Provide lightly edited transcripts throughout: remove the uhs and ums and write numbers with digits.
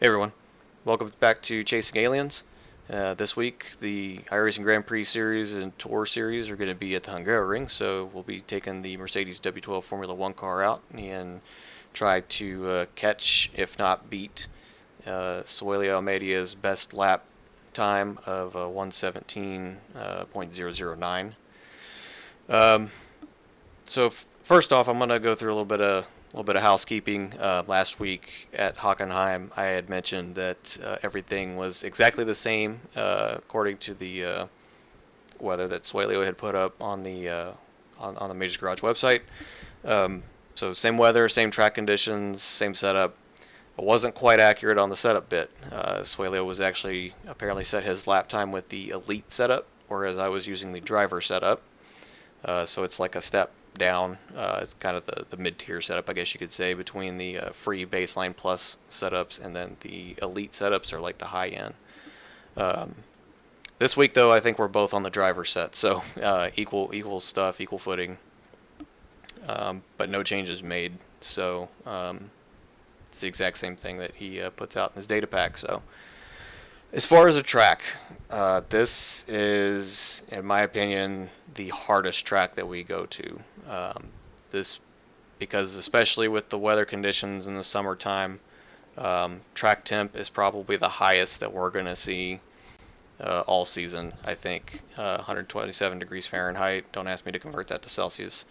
Hey everyone, welcome back to Chasing Aliens. This week, the iRacing Grand Prix Series and Tour Series are going to be at the Hungaroring, so we'll be taking the Mercedes W12 Formula 1 car out and try to catch, if not beat, Suellio Almeida's best lap time of 117.009. So first off, I'm going to go through a little bit of housekeeping. Last week at Hockenheim, I had mentioned that everything was exactly the same according to the weather that Suellio had put up on on the Majors Garage website. So same weather, same track conditions, same setup. It wasn't quite accurate on the setup bit. Suellio was actually apparently set his lap time with the Elite setup, whereas I was using the driver setup. So it's like a step down. It's kind of the mid-tier setup, I guess you could say, between the free baseline plus setups and then the elite setups are like the high end. This week, though, I think we're both on the driver set, so equal stuff, equal footing, but no changes made. So it's the exact same thing that he puts out in his data pack. So as far as a track, this is, in my opinion, the hardest track that we go to. This, because especially with the weather conditions in the summertime, track temp is probably the highest that we're going to see all season, I think. 127 degrees Fahrenheit. Don't ask me to convert that to Celsius.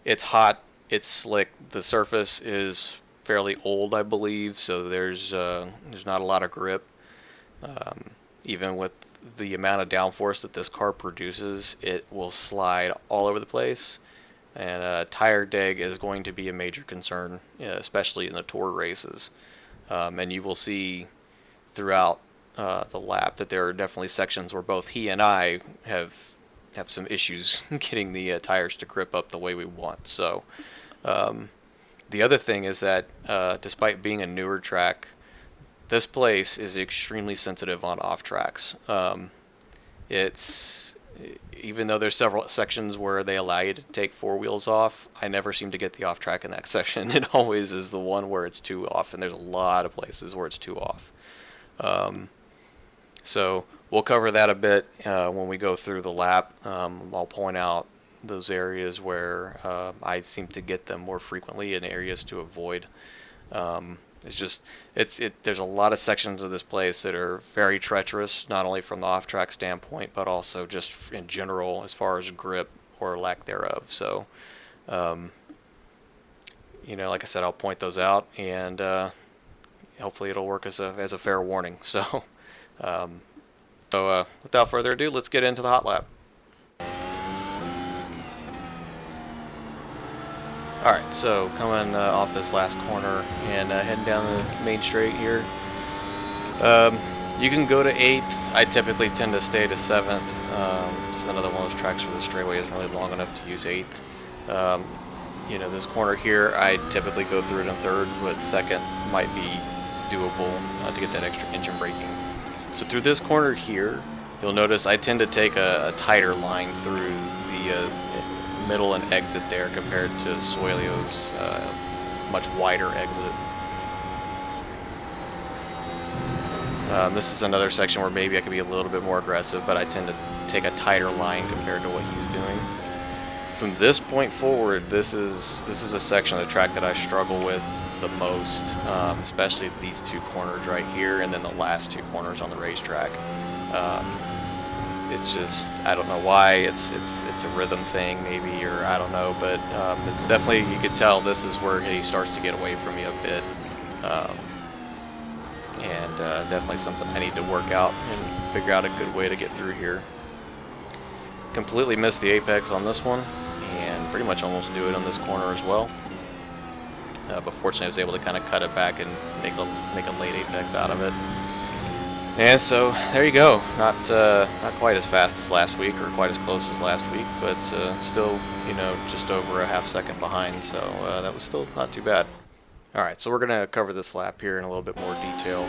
It's hot. It's slick. The surface is fairly old, I believe, so there's not a lot of grip. Even with the amount of downforce that this car produces, it will slide all over the place, and tire deg is going to be a major concern, especially in the tour races. And you will see throughout the lap that there are definitely sections where both he and I have some issues getting the tires to grip up the way we want. So the other thing is that despite being a newer track, this place is extremely sensitive on off tracks. It's, even though there's several sections where they allow you to take four wheels off, I never seem to get the off track in that section. It always is the one where it's two off, and there's a lot of places where it's two off. So we'll cover that a bit when we go through the lap. I'll point out those areas where I seem to get them more frequently and areas to avoid. There's a lot of sections of this place that are very treacherous, not only from the off-track standpoint, but also just in general as far as grip or lack thereof. So, like I said, I'll point those out, and hopefully it'll work as a fair warning. So, without further ado, let's get into the hot lap. Alright, so coming off this last corner and heading down the main straight here. You can go to 8th. I typically tend to stay to 7th. This is another one of those tracks where the straightaway isn't really long enough to use 8th. This corner here, I typically go through it in 3rd, but 2nd might be doable to get that extra engine braking. So through this corner here, you'll notice I tend to take a tighter line through the middle and exit there compared to Suellio's much wider exit. This is another section where maybe I could be a little bit more aggressive, but I tend to take a tighter line compared to what he's doing. From this point forward, this is a section of the track that I struggle with the most, especially these two corners right here, and then the last two corners on the racetrack. It's just, I don't know why, it's a rhythm thing maybe, or I don't know, but it's definitely, you could tell this is where he starts to get away from me a bit, and definitely something I need to work out and figure out a good way to get through here. Completely missed the apex on this one, and pretty much almost do it on this corner as well, but fortunately I was able to kind of cut it back and make a late apex out of it. And so there you go. Not quite as fast as last week, or quite as close as last week, but still, just over a half second behind. So that was still not too bad. All right, so we're gonna cover this lap here in a little bit more detail.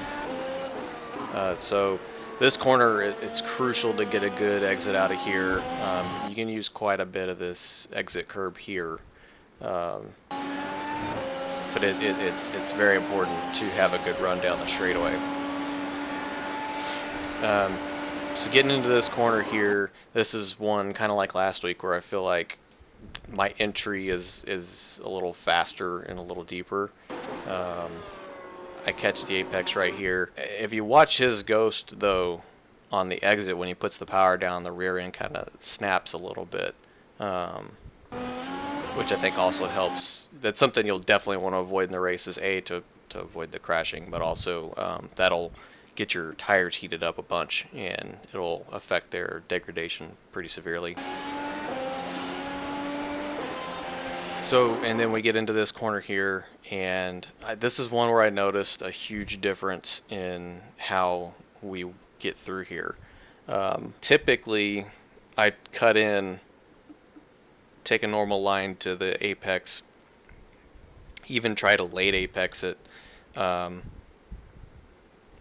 So this corner, it's crucial to get a good exit out of here. You can use quite a bit of this exit curb here. but it's very important to have a good run down the straightaway. So getting into this corner here, this is one kind of like last week where I feel like my entry is a little faster and a little deeper. I catch the apex right here. If you watch his ghost though, on the exit when he puts the power down, the rear end kind of snaps a little bit, which I think also helps. That's something you'll definitely want to avoid in the races. To avoid the crashing, but also that'll get your tires heated up a bunch, and it'll affect their degradation pretty severely. So, and then we get into this corner here, and this is one where I noticed a huge difference in how we get through here. Typically, I cut in, take a normal line to the apex, even try to late apex it,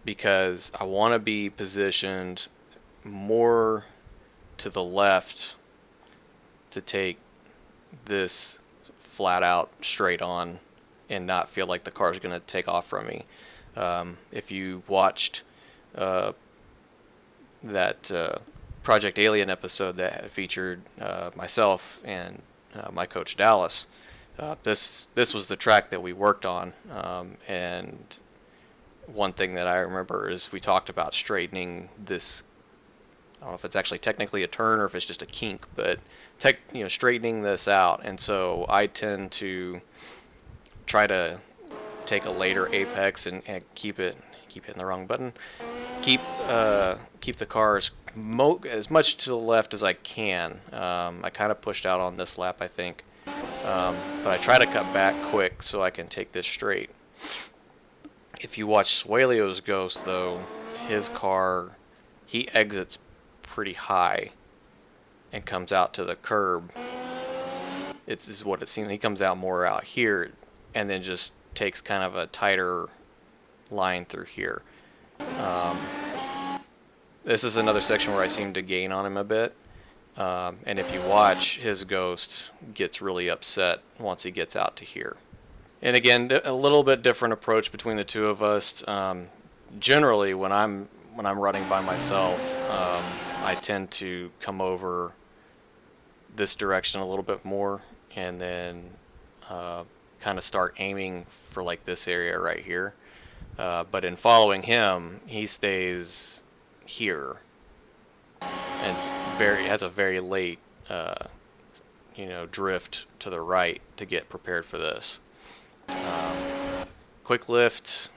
because I want to be positioned more to the left to take this flat out straight on and not feel like the car is going to take off from me. If you watched that Project Alien episode that featured myself and my coach Dallas, this was the track that we worked on, and one thing that I remember is we talked about straightening this. I don't know if it's actually technically a turn or if it's just a kink, but straightening this out. And so I tend to try to take a later apex and keep hitting the wrong button. Keep the car as much to the left as I can. I kind of pushed out on this lap, I think, but I try to cut back quick so I can take this straight. If you watch Suellio's Ghost, though, his car, he exits pretty high and comes out to the curb. This is what it seems. He comes out more out here and then just takes kind of a tighter line through here. This is another section where I seem to gain on him a bit. And if you watch, his Ghost gets really upset once he gets out to here. And again, a little bit different approach between the two of us. Generally, when I'm running by myself, I tend to come over this direction a little bit more, and then kind of start aiming for like this area right here. But in following him, he stays here, and has a very late, drift to the right to get prepared for this. Quick lift,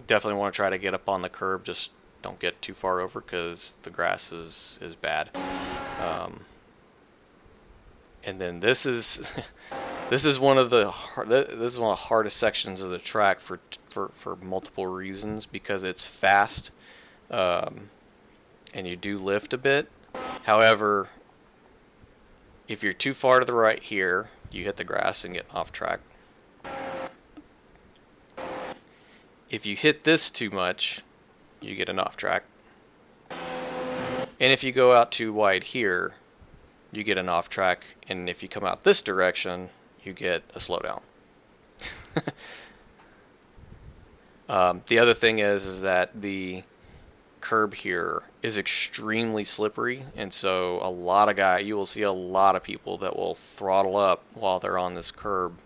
definitely want to try to get up on the curb, just don't get too far over because the grass is bad. And then this is one of the hardest sections of the track for multiple reasons, because it's fast, and you do lift a bit. However, if you're too far to the right here, you hit the grass and get off track. If you hit this too much, you get an off track. And if you go out too wide here, you get an off track. And if you come out this direction, you get a slowdown. The other thing is that the curb here is extremely slippery, and so you will see a lot of people that will throttle up while they're on this curb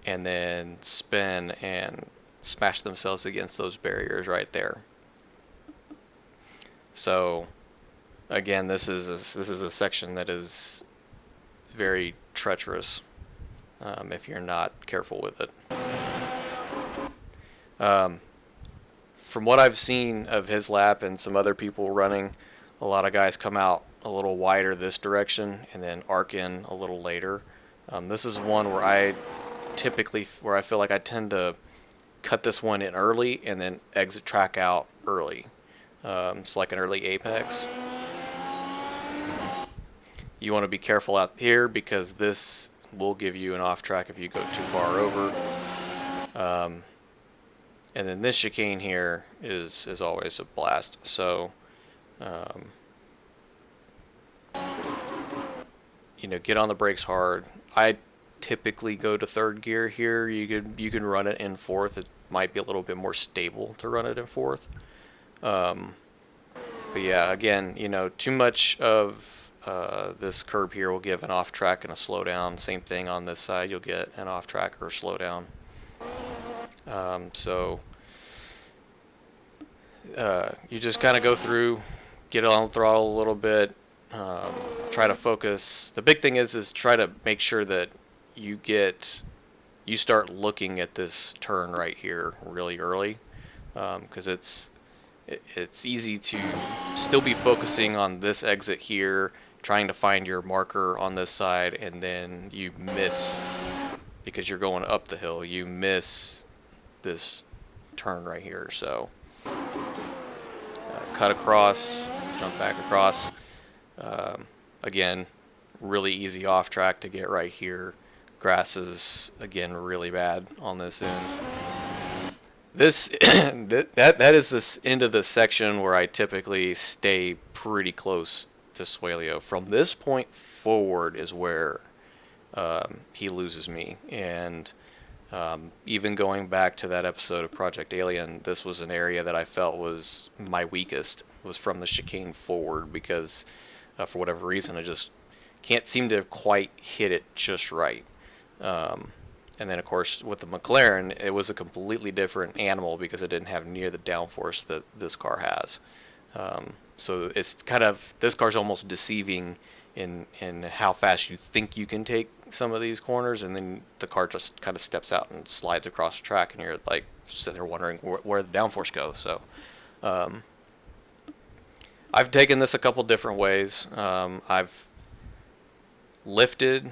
and then spin and smash themselves against those barriers right there. So again, this is a section that is very treacherous if you're not careful with it. From what I've seen of his lap and some other people running, a lot of guys come out a little wider this direction and then arc in a little later. This is one where I feel like I tend to cut this one in early and then exit track out early. It's like an early apex. You want to be careful out here because this will give you an off track if you go too far over. And then this chicane here is always a blast. So, get on the brakes hard. I typically go to third gear here. You can run it in fourth. It might be a little bit more stable to run it in fourth. But yeah, again, too much of this curb here will give an off track and a slowdown. Same thing on this side, you'll get an off track or a slowdown. So you just kind of go through, get on the throttle a little bit, try to focus. The big thing is try to make sure that you start looking at this turn right here really early, because it's easy to still be focusing on this exit here, trying to find your marker on this side, and then you miss because you're going up the hill. You miss this turn right here. So cut across, jump back across. Again, really easy off track to get right here. Grass is, again, really bad on this end. This that is this end of the section where I typically stay pretty close to Suellio. From this point forward is where he loses me. And even going back to that episode of Project Alien, this was an area that I felt was my weakest, was from the chicane forward, because for whatever reason I just can't seem to quite hit it just right. And then, of course, with the McLaren, it was a completely different animal because it didn't have near the downforce that this car has. So it's kind of, this car's almost deceiving in how fast you think you can take some of these corners, and then the car just kind of steps out and slides across the track, and you're like sitting there wondering where the downforce goes. So I've taken this a couple different ways. I've lifted,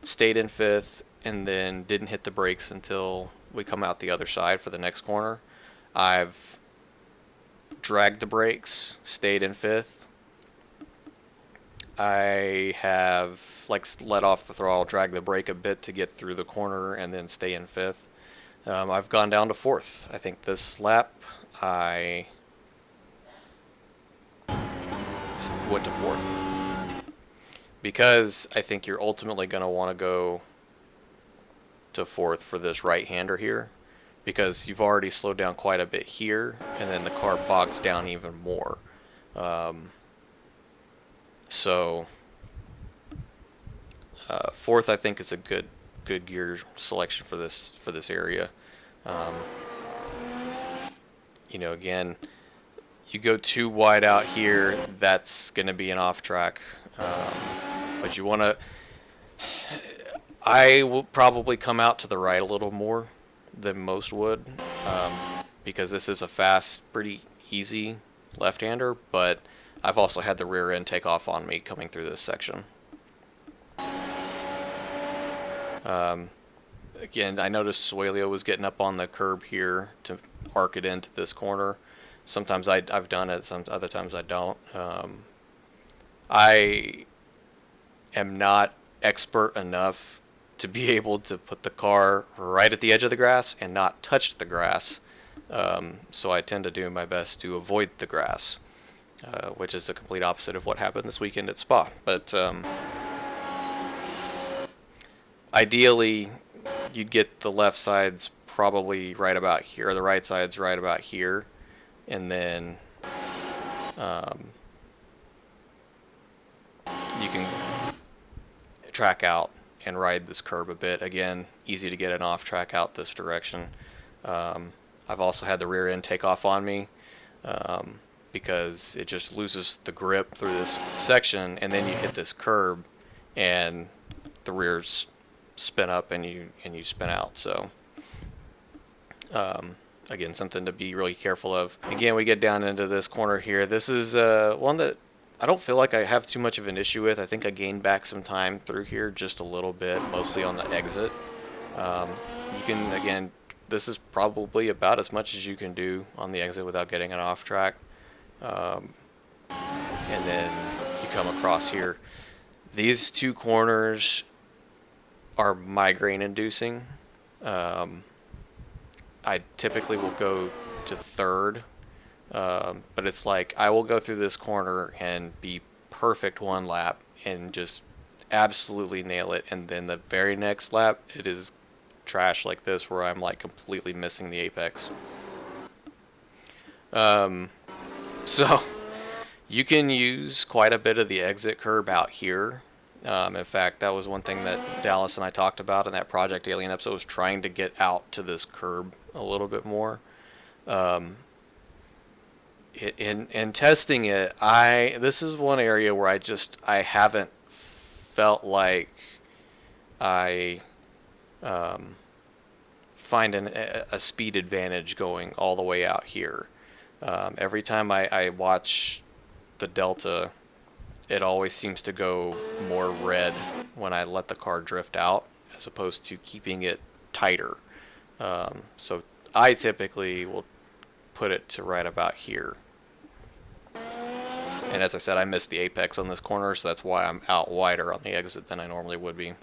stayed in fifth, and then didn't hit the brakes until we come out the other side for the next corner. I've dragged the brakes, stayed in fifth. I have let off the throttle, dragged the brake a bit to get through the corner, and then stay in fifth. I've gone down to fourth. I think this lap I went to fourth, because I think you're ultimately going to want to go to fourth for this right-hander here, because you've already slowed down quite a bit here, and then the car bogs down even more. So fourth, I think, is a good gear selection for this area. Again, you go too wide out here, that's going to be an off track. But you want to, I will probably come out to the right a little more than most would, because this is a fast, pretty easy left-hander, but I've also had the rear end take off on me coming through this section. Again, I noticed Suellio was getting up on the curb here to arc it into this corner. Sometimes I've done it, other times I don't. I am not expert enough to be able to put the car right at the edge of the grass and not touch the grass. So I tend to do my best to avoid the grass, which is the complete opposite of what happened this weekend at Spa. But ideally, you'd get the left sides probably right about here, or the right sides right about here, and then you can track out and ride this curb a bit. Again, easy to get an off track out this direction. I've also had the rear end take off on me because it just loses the grip through this section, and then you hit this curb and the rears spin up and you spin out. So again, something to be really careful of. Again, we get down into this corner here. This is one that I don't feel like I have too much of an issue with. I think I gained back some time through here just a little bit, mostly on the exit. You can, again, this is probably about as much as you can do on the exit without getting an off track. And then you come across here. These two corners are migraine inducing. I typically will go to third, but it's like I will go through this corner and be perfect one lap and just absolutely nail it, and then the very next lap it is trash like this where I'm like completely missing the apex. So you can use quite a bit of the exit curb out here. In fact, that was one thing that Dallas and I talked about in that Project Alien episode, was trying to get out to this curb a little bit more. In testing it, this is one area where I haven't felt like I find a speed advantage going all the way out here. Every time I watch the Delta, it always seems to go more red when I let the car drift out, as opposed to keeping it tighter. So I typically will put it to right about here. And as I said, I missed the apex on this corner, so that's why I'm out wider on the exit than I normally would be.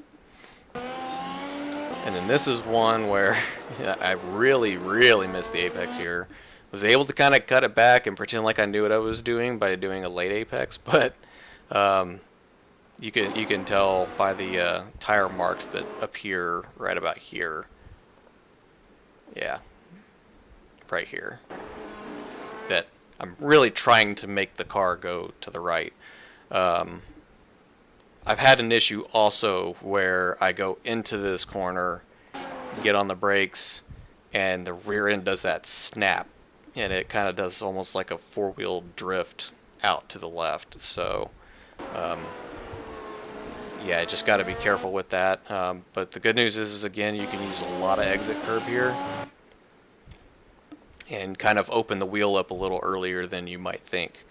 And then this is one where I really, really missed the apex here. Was able to kind of cut it back and pretend like I knew what I was doing by doing a late apex, but you can tell by the tire marks that appear right about here. Yeah, right here. That I'm really trying to make the car go to the right. I've had an issue also where I go into this corner, get on the brakes, and the rear end does that snap, and it kind of does almost like a four-wheel drift out to the left. So yeah, I just got to be careful with that. But the good news is again, you can use a lot of exit curb here and kind of open the wheel up a little earlier than you might think.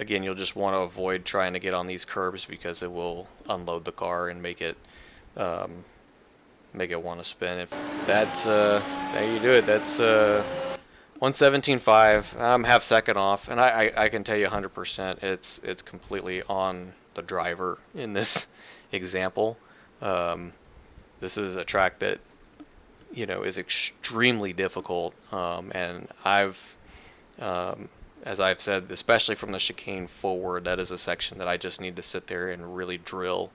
Again, you'll just want to avoid trying to get on these curbs because it will unload the car and make it want to spin. If that's there you do it. That's 117.5. I'm half second off, and I can tell you 100% it's completely on the driver in this example. This is a track that is extremely difficult, and as I've said, especially from the chicane forward, that is a section that I just need to sit there and really drill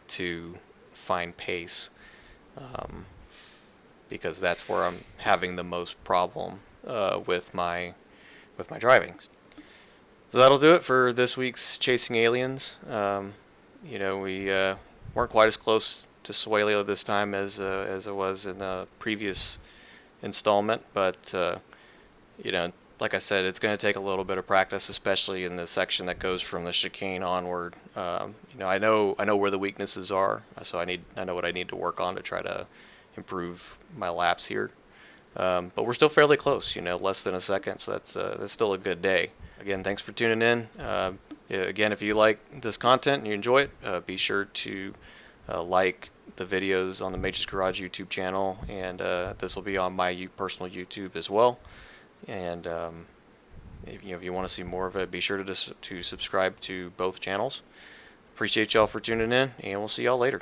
to find pace, because that's where I'm having the most problem with my driving. So that'll do it for this week's Chasing Aliens. We weren't quite as close to Suellio this time as it was in the previous installment, but like I said, it's going to take a little bit of practice, especially in the section that goes from the chicane onward. I know where the weaknesses are, so I know what I need to work on to try to improve my laps here. But we're still fairly close, less than a second, so that's still a good day. Again, thanks for tuning in. Again, if you like this content and you enjoy it, be sure to like the videos on the Major's Garage YouTube channel, and this will be on my personal YouTube as well. And if you want to see more of it, be sure to subscribe to both channels. Appreciate y'all for tuning in, and we'll see y'all later.